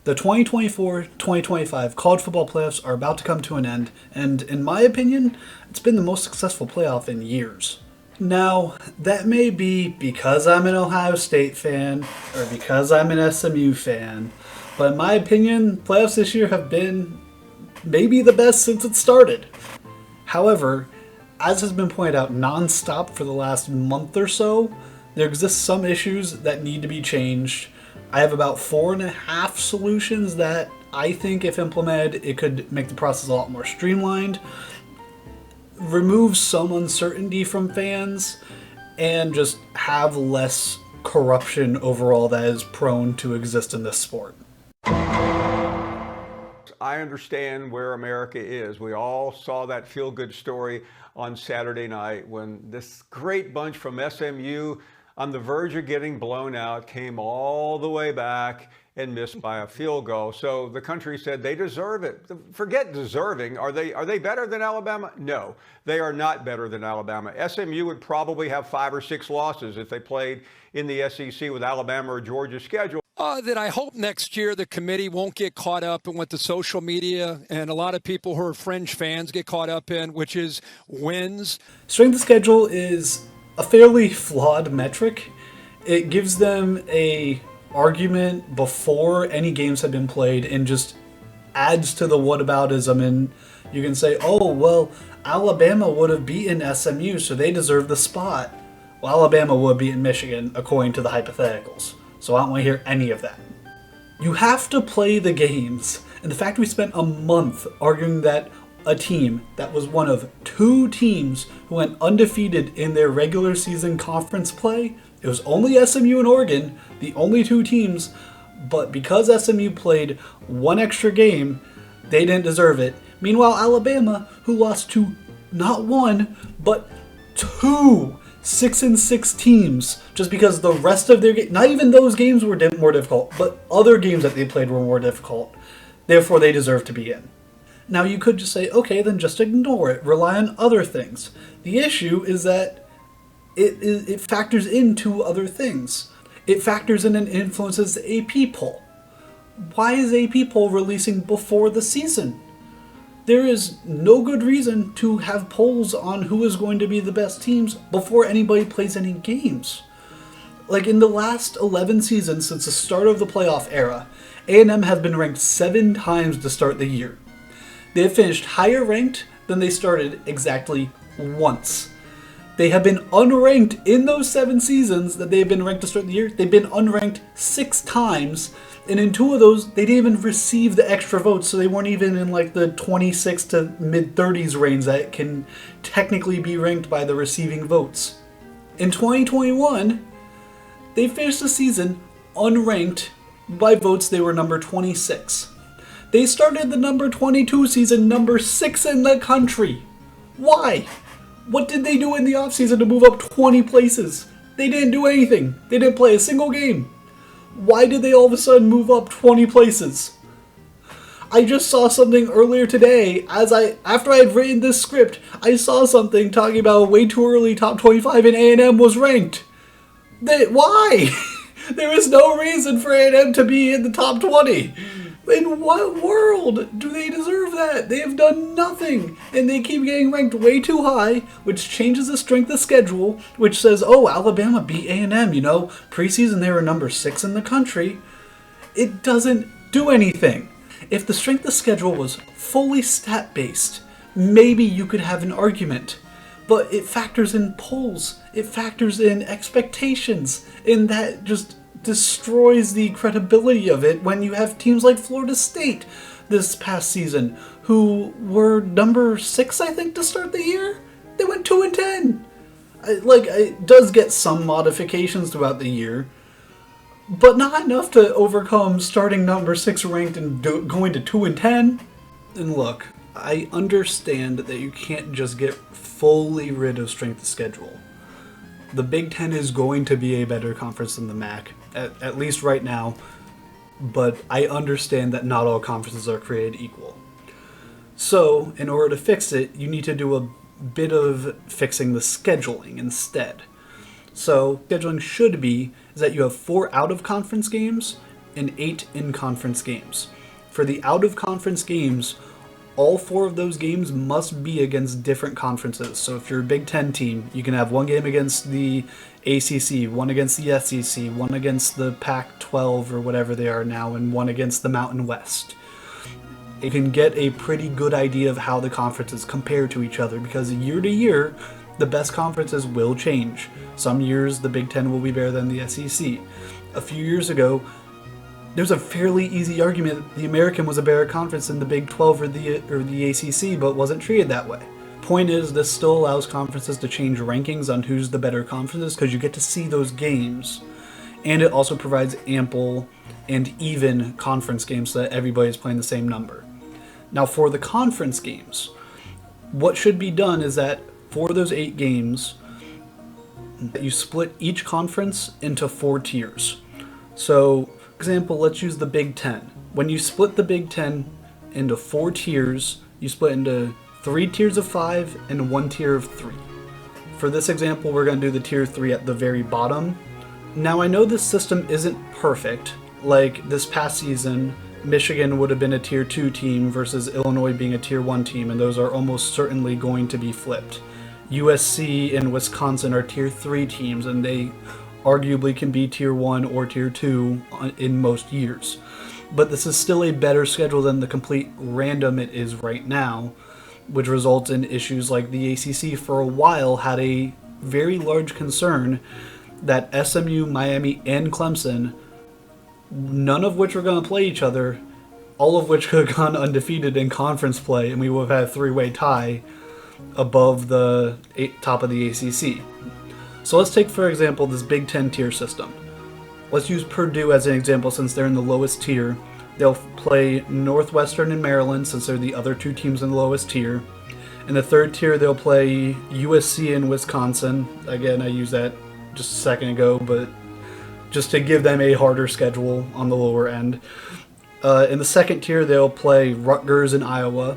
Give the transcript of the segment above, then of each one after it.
The 2024-2025 college football playoffs are about to come to an end, and in my opinion, it's been the most successful playoff in years. Now, that may be because I'm an Ohio State fan, or because I'm an SMU fan, but in my opinion, playoffs this year have been maybe the best since it started. However, as has been pointed out nonstop for the last month or so, there exist some issues that need to be changed. I have about 4.5 solutions that I think, if implemented, it could make the process a lot more streamlined, remove some uncertainty from fans, and just have less corruption overall that is prone to exist in this sport. I understand where America is. We all saw that feel-good story on Saturday night when this great bunch from SMU, on the verge of getting blown out, came all the way back and missed by a field goal. So the country said they deserve it. Forget deserving. Are they better than Alabama? No, they are not better than Alabama. SMU would probably have 5 or 6 losses if they played in the SEC with Alabama or Georgia's schedule. That I hope next year the committee won't get caught up in what the social media and a lot of people who are fringe fans get caught up in, which is wins. Strength of schedule is a fairly flawed metric. It gives them a argument before any games have been played and just adds to the whataboutism, and you can say, oh, well, Alabama would have beaten SMU, so they deserve the spot. Well, Alabama would have beaten Michigan, according to the hypotheticals. So I don't want to hear any of that. You have to play the games. And the fact we spent a month arguing that a team that was one of 2 teams who went undefeated in their regular season conference play, it was only SMU and Oregon, the only 2 teams, but because SMU played 1 extra game, they didn't deserve it. Meanwhile, Alabama, who lost to not 1, but 2 6-6 teams, just because the rest of their game, not even those games were more difficult, but other games that they played were more difficult. Therefore, they deserve to be in. Now, you could just say, okay, then just ignore it, rely on other things. The issue is that it factors into other things. It factors in and influences the AP poll. Why is AP poll releasing before the season? There is no good reason to have polls on who is going to be the best teams before anybody plays any games. Like in the last 11 seasons since the start of the playoff era, A&M have been ranked 7 times to start the year. They have finished higher ranked than they started exactly once. They have been unranked in those 7 seasons that they have been ranked to start the year. They've been unranked 6 times. And in 2 of those, they didn't even receive the extra votes, so they weren't even in like the 26 to mid-30s range that can technically be ranked by the receiving votes. In 2021, they finished the season unranked. By votes, they were number 26. They started the number 22 season number 6 in the country. Why? What did they do in the offseason to move up 20 places? They didn't do anything. They didn't play a single game. Why did they all of a sudden move up 20 places? I just saw something earlier today. After I had written this script, I saw something talking about way too early top 25 and A&M was ranked. Why? There is no reason for A&M to be in the top 20. In what world do they deserve that? They have done nothing, and they keep getting ranked way too high, which changes the strength of schedule, which says, oh, Alabama beat A&M, preseason they were number 6 in the country. It doesn't do anything. If the strength of schedule was fully stat-based, maybe you could have an argument. But it factors in polls, it factors in expectations, and that just destroys the credibility of it when you have teams like Florida State this past season, who were number 6, I think, to start the year. They went 2-10. It does get some modifications throughout the year, but not enough to overcome starting number 6 ranked and going to 2-10. And look, I understand that you can't just get fully rid of strength of schedule. The Big Ten is going to be a better conference than the MAC, at least right now, but I understand that not all conferences are created equal. So, in order to fix it, you need to do a bit of fixing the scheduling instead. So, scheduling should be is that you have 4 out-of-conference games and 8 in-conference games. For the out-of-conference games, all 4 of those games must be against different conferences. So if you're a Big Ten team, you can have one game against the ACC, one against the SEC, one against the Pac-12 or whatever they are now, and one against the Mountain West. You can get a pretty good idea of how the conferences compare to each other, because year to year, the best conferences will change. Some years, the Big Ten will be better than the SEC. A few years ago, there's a fairly easy argument that the American was a better conference than the Big 12 or the ACC, but wasn't treated that way. Point is, this still allows conferences to change rankings on who's the better conferences, because you get to see those games. And it also provides ample and even conference games so that everybody's playing the same number. Now, for the conference games, what should be done is that for those 8 games, you split each conference into 4 tiers. So, for example, let's use the Big Ten. When you split the Big Ten into 4 tiers, you split into 3 tiers of 5 and 1 tier of 3. For this example, we're going to do the tier 3 at the very bottom. Now, I know this system isn't perfect. Like this past season, Michigan would have been a tier 2 team versus Illinois being a tier 1 team, and those are almost certainly going to be flipped. USC and Wisconsin are tier 3 teams, and they arguably can be tier 1 or tier 2 in most years. But this is still a better schedule than the complete random it is right now, which results in issues like the ACC for a while had a very large concern that SMU, Miami, and Clemson, none of which were going to play each other, all of which could have gone undefeated in conference play, and we would have had a 3-way tie above the top of the ACC. So let's take, for example, this Big Ten tier system. Let's use Purdue as an example since they're in the lowest tier. They'll play Northwestern and Maryland since they're the other 2 teams in the lowest tier. In the 3rd tier, they'll play USC and Wisconsin. Again, I used that just a second ago, but just to give them a harder schedule on the lower end. In the 2nd tier, they'll play Rutgers and Iowa.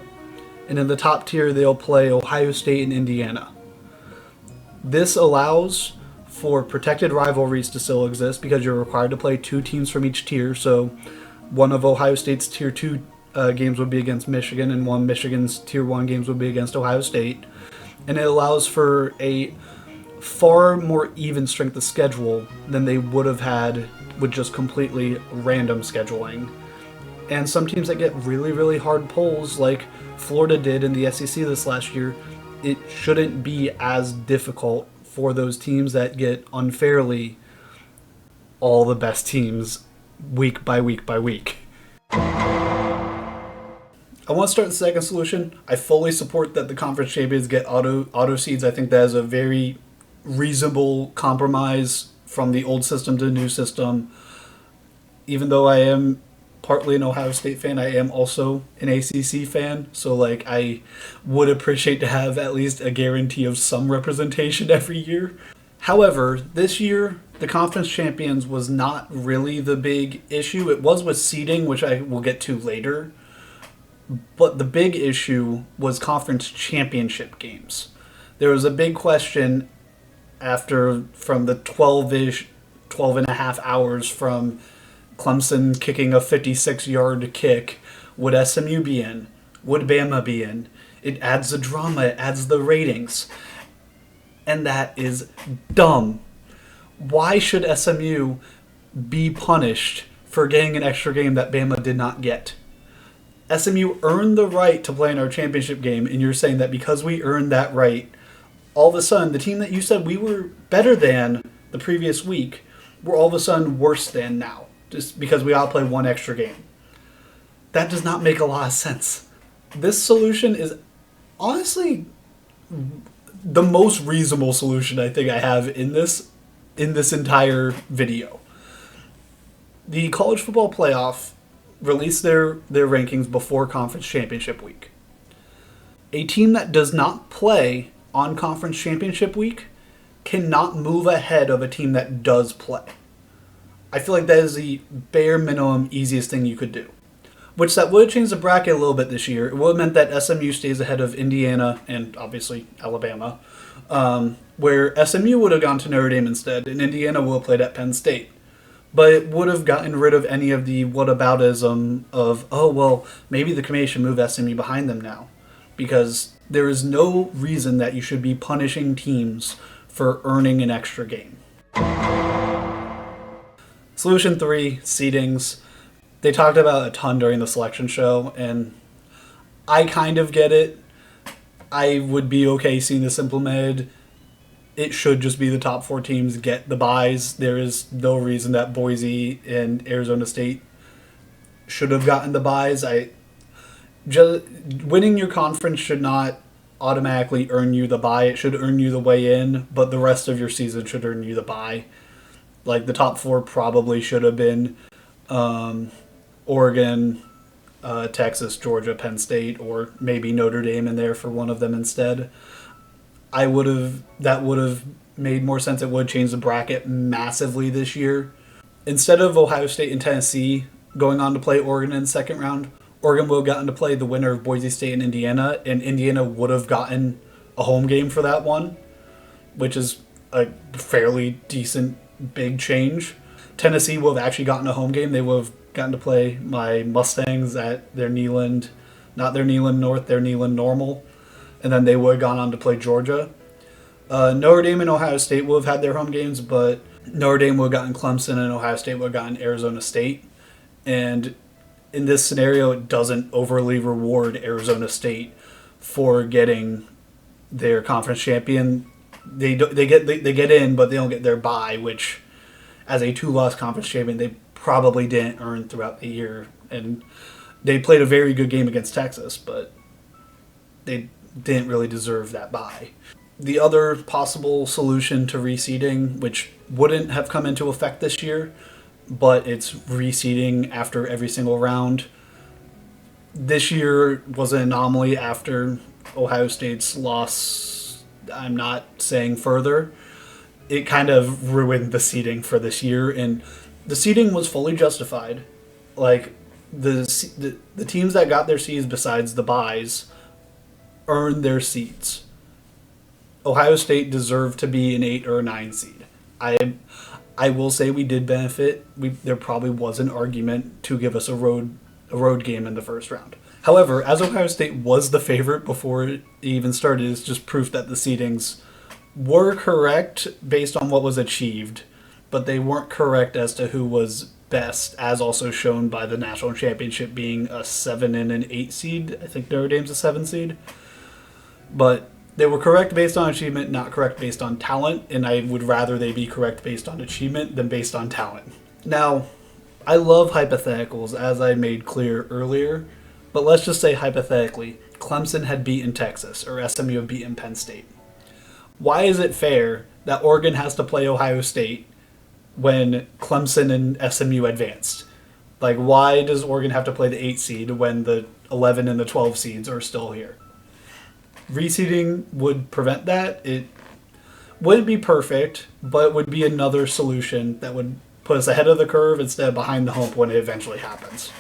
And in the top tier, they'll play Ohio State and Indiana. This allows for protected rivalries to still exist because you're required to play 2 teams from each tier. So one of Ohio State's tier 2 games would be against Michigan, and one Michigan's tier 1 games would be against Ohio State. And it allows for a far more even strength of schedule than they would have had with just completely random scheduling. And some teams that get really, really hard pulls, like Florida did in the SEC this last year, it shouldn't be as difficult for those teams that get unfairly all the best teams week by week by week. I want to start the second solution. I fully support that the conference champions get auto seeds. I think that is a very reasonable compromise from the old system to the new system. Even though I am partly an Ohio State fan, I am also an ACC fan, so like I would appreciate to have at least a guarantee of some representation every year. However, this year the conference champions was not really the big issue. It was with seeding, which I will get to later, but the big issue was conference championship games. There was a big question from the 12 and a half hours from Clemson kicking a 56-yard kick. Would SMU be in? Would Bama be in? It adds the drama, it adds the ratings. And that is dumb. Why should SMU be punished for getting an extra game that Bama did not get? SMU earned the right to play in our championship game, and you're saying that because we earned that right, all of a sudden, the team that you said we were better than the previous week, we're all of a sudden worse than now, just because we ought to play one extra game. That does not make a lot of sense. This solution is honestly the most reasonable solution I think I have in this entire video. The college football playoff released their rankings before conference championship week. A team that does not play on conference championship week cannot move ahead of a team that does play. I feel like that is the bare minimum easiest thing you could do. Which that would have changed the bracket a little bit this year. It would have meant that SMU stays ahead of Indiana and obviously Alabama, where SMU would have gone to Notre Dame instead, and Indiana would have played at Penn State. But it would have gotten rid of any of the whataboutism of, oh, well, maybe the committee should move SMU behind them now. Because there is no reason that you should be punishing teams for earning an extra game. Solution 3, seedings. They talked about a ton during the selection show, and I kind of get it. I would be okay seeing this implemented. It should just be the top 4 teams get the buys. There is no reason that Boise and Arizona State should have gotten the buys. Winning your conference should not automatically earn you the bye. It should earn you the way in, but the rest of your season should earn you the bye. Like, the top 4 probably should have been Oregon, Texas, Georgia, Penn State, or maybe Notre Dame in there for one of them instead. That would have made more sense. It would change the bracket massively this year. Instead of Ohio State and Tennessee going on to play Oregon in the second round, Oregon would have gotten to play the winner of Boise State and Indiana would have gotten a home game for that one, which is a fairly decent big change. Tennessee would have actually gotten a home game. They would have gotten to play my Mustangs at their Neyland, not their Neyland North, their Neyland Normal, and then they would have gone on to play Georgia. Notre Dame and Ohio State would have had their home games, but Notre Dame would have gotten Clemson and Ohio State would have gotten Arizona State. And in this scenario, it doesn't overly reward Arizona State for getting their conference champion. They get in, but they don't get their bye, which, as a 2-loss conference champion, they probably didn't earn throughout the year. And they played a very good game against Texas, but they didn't really deserve that bye. The other possible solution to reseeding, which wouldn't have come into effect this year, but it's reseeding after every single round. This year was an anomaly after Ohio State's loss. I'm not saying further. It kind of ruined the seeding for this year, and the seeding was fully justified. Like, the teams that got their seeds besides the byes earned their seeds. Ohio State deserved to be an 8 or a 9 seed. I will say we did benefit. There probably was an argument to give us a road game in the first round. However, as Ohio State was the favorite before it even started, it's just proof that the seedings were correct based on what was achieved, but they weren't correct as to who was best, as also shown by the national championship being a 7 and an 8 seed. I think Notre Dame's a 7 seed. But they were correct based on achievement, not correct based on talent, and I would rather they be correct based on achievement than based on talent. Now, I love hypotheticals, as I made clear earlier, but let's just say hypothetically, Clemson had beaten Texas, or SMU had beaten Penn State. Why is it fair that Oregon has to play Ohio State when Clemson and SMU advanced? Like, why does Oregon have to play the 8 seed when the 11 and the 12 seeds are still here? Reseeding would prevent that. It wouldn't be perfect, but it would be another solution that would put us ahead of the curve instead of behind the hump when it eventually happens.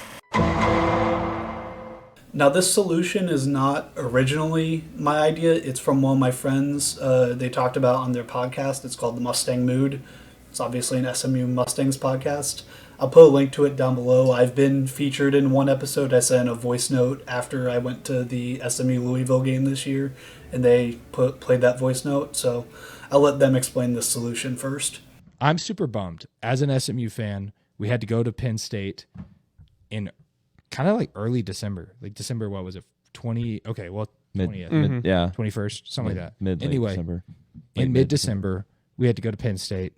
Now, this solution is not originally my idea. It's from one of my friends. They talked about it on their podcast. It's called the Mustang Mood. It's obviously an SMU Mustangs podcast. I'll put a link to it down below. I've been featured in one episode. I sent a voice note after I went to the SMU Louisville game this year, and they played that voice note. So I'll let them explain this solution first. I'm super bummed. As an SMU fan, we had to go to Penn State in kind of like early December. Like December, what was it? 20? Okay, well, 20th. Yeah. 21st, something like that. Anyway, December. In mid-December, we had to go to Penn State,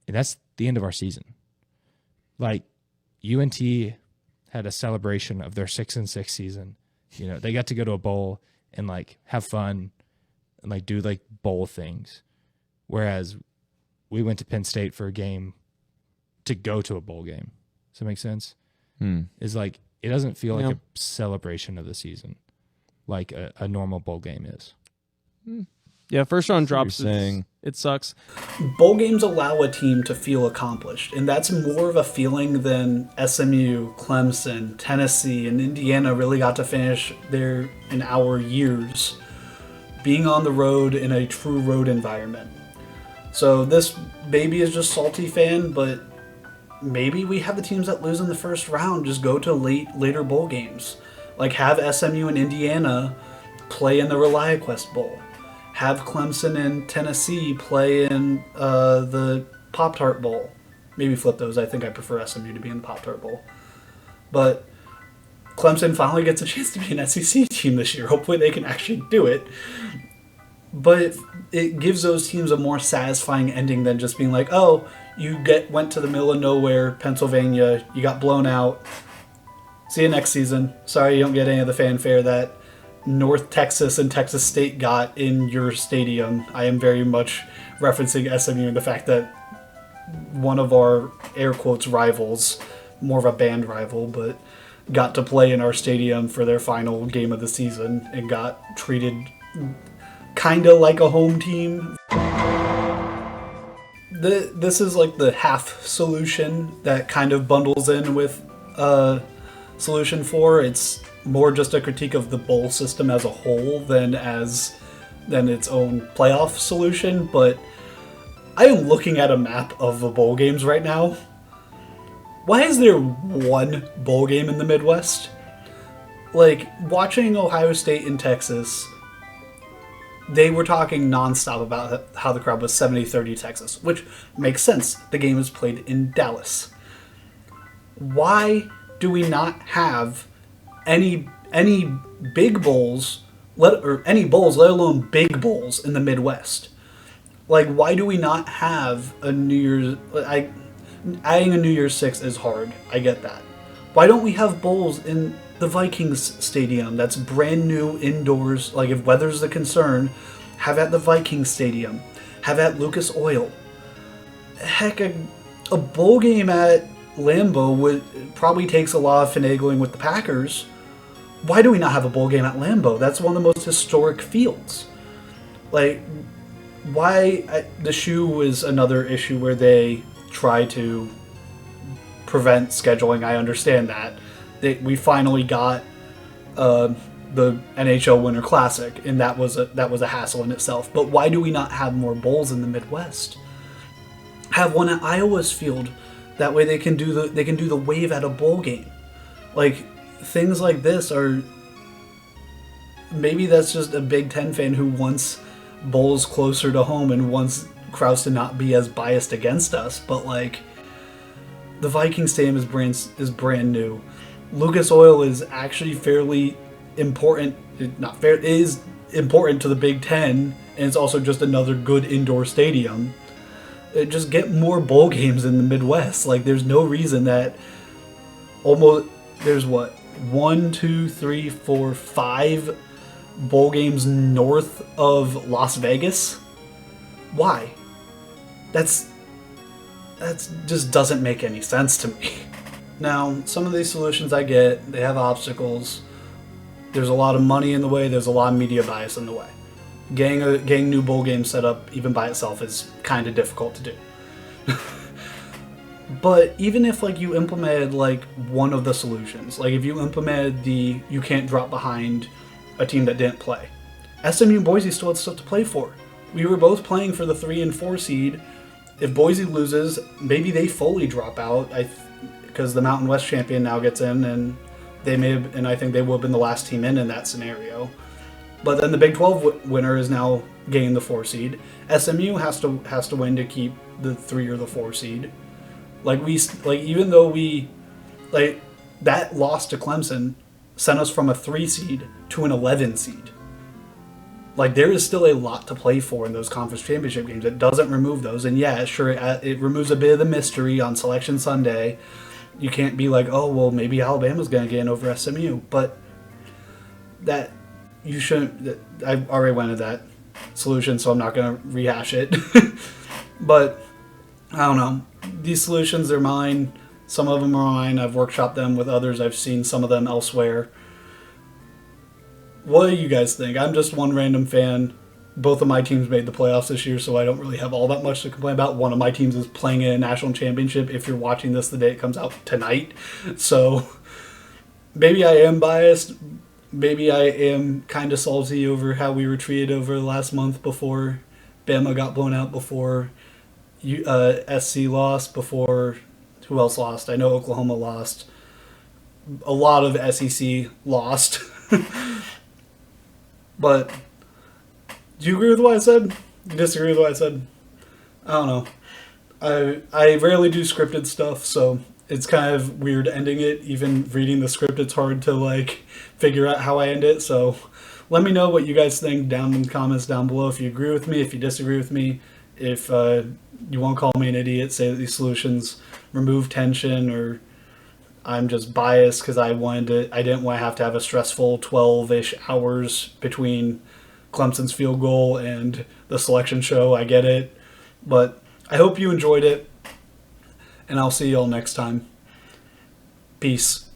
and that's the end of our season. Like, UNT had a celebration of their 6-6 season. You know, they got to go to a bowl and like have fun and like do like bowl things. Whereas we went to Penn State for a game to go to a bowl game. Does that make sense? It's like, it doesn't feel like a celebration of the season like a normal bowl game is. Yeah, first round drops. It sucks. Bowl games allow a team to feel accomplished, and that's more of a feeling than SMU, Clemson, Tennessee, and Indiana really got to finish there in our years, being on the road in a true road environment. So this maybe is just salty fan, but maybe we have the teams that lose in the first round just go to later bowl games. Like, have SMU and Indiana play in the ReliaQuest Bowl. Have Clemson and Tennessee play in the Pop-Tart Bowl. Maybe flip those. I think I prefer SMU to be in the Pop-Tart Bowl. But Clemson finally gets a chance to be an SEC team this year. Hopefully they can actually do it. But it gives those teams a more satisfying ending than just being like, oh, you went to the middle of nowhere, Pennsylvania, you got blown out. See you next season. Sorry you don't get any of the fanfare that North Texas and Texas State got in your stadium. I am very much referencing SMU and the fact that one of our air quotes rivals, more of a band rival, but got to play in our stadium for their final game of the season and got treated kind of like a home team. This is like the half solution that kind of bundles in with Solution 4. It's more just a critique of the bowl system as a whole than its own playoff solution, but I am looking at a map of the bowl games right now. Why is there one bowl game in the Midwest? Like, watching Ohio State and Texas, they were talking nonstop about how the crowd was 70-30 Texas, which makes sense. The game is played in Dallas. Why do we not have any big bowls, or any bowls, let alone big bowls in the Midwest? Like, why do we not have a New Year's... adding a New Year's Six is hard. I get that. Why don't we have bowls in the Vikings stadium that's brand new indoors? Like, if weather's the concern, have at the Vikings stadium. Have at Lucas Oil. Heck, a bowl game at Lambeau probably takes a lot of finagling with the Packers. Why do we not have a bowl game at Lambeau? That's one of the most historic fields. Like, why... the shoe was another issue where they try to prevent scheduling. I understand that. We finally got the NHL Winter Classic, and that was a hassle in itself. But why do we not have more bowls in the Midwest? Have one at Iowa's field. That way they can do the wave at a bowl game. Like, things like this are... Maybe that's just a Big Ten fan who wants bowls closer to home and wants crowds to not be as biased against us, but like, the Viking Stadium is brand new. Lucas Oil is actually fairly important. It is important to the Big Ten, and it's also just another good indoor stadium. Just get more bowl games in the Midwest. Like, there's no reason that there's 1, 2, 3, 4, 5 bowl games north of Las Vegas. Why? That just doesn't make any sense to me. Now, some of these solutions I get, they have obstacles. There's a lot of money in the way, there's a lot of media bias in the way. Getting new bowl games set up, even by itself, is kind of difficult to do. But even if you implemented one of the solutions, like if you implemented you can't drop behind a team that didn't play, SMU and Boise still had stuff to play for. We were both playing for the 3 and 4 seed. If Boise loses, maybe they fully drop out, because the Mountain West champion now gets in, and I think they would have been the last team in that scenario. But then the Big 12 winner is now getting the 4 seed. SMU has to win to keep the 3 or the 4 seed. Even though that loss to Clemson sent us from a 3 seed to an 11 seed. There is still a lot to play for in those conference championship games. It doesn't remove those. And yeah, sure, it removes a bit of the mystery on Selection Sunday. You can't be like, oh, well, maybe Alabama's going to get in over SMU. But that, you shouldn't... I already went into that solution, so I'm not going to rehash it. But, I don't know. These solutions are mine. Some of them are mine. I've workshopped them with others. I've seen some of them elsewhere. What do you guys think? I'm just one random fan. Both of my teams made the playoffs this year, so I don't really have all that much to complain about. One of my teams is playing in a national championship, if you're watching this the day it comes out tonight. So maybe I am biased. Maybe I am kind of salty over how we were treated over the last month before Bama got blown out, before SC lost, before Who else lost? I know Oklahoma lost. A lot of SEC lost. But do you agree with what I said? You disagree with what I said? I don't know. I rarely do scripted stuff, so it's kind of weird ending it. Even reading the script, it's hard to like figure out how I end it. So let me know what you guys think down in the comments down below. If you agree with me, if you disagree with me, if you won't call me an idiot, say that these solutions remove tension, or I'm just biased because I didn't want to have a stressful 12-ish hours between Clemson's field goal and the selection show. I get it, but I hope you enjoyed it, and I'll see y'all next time. Peace.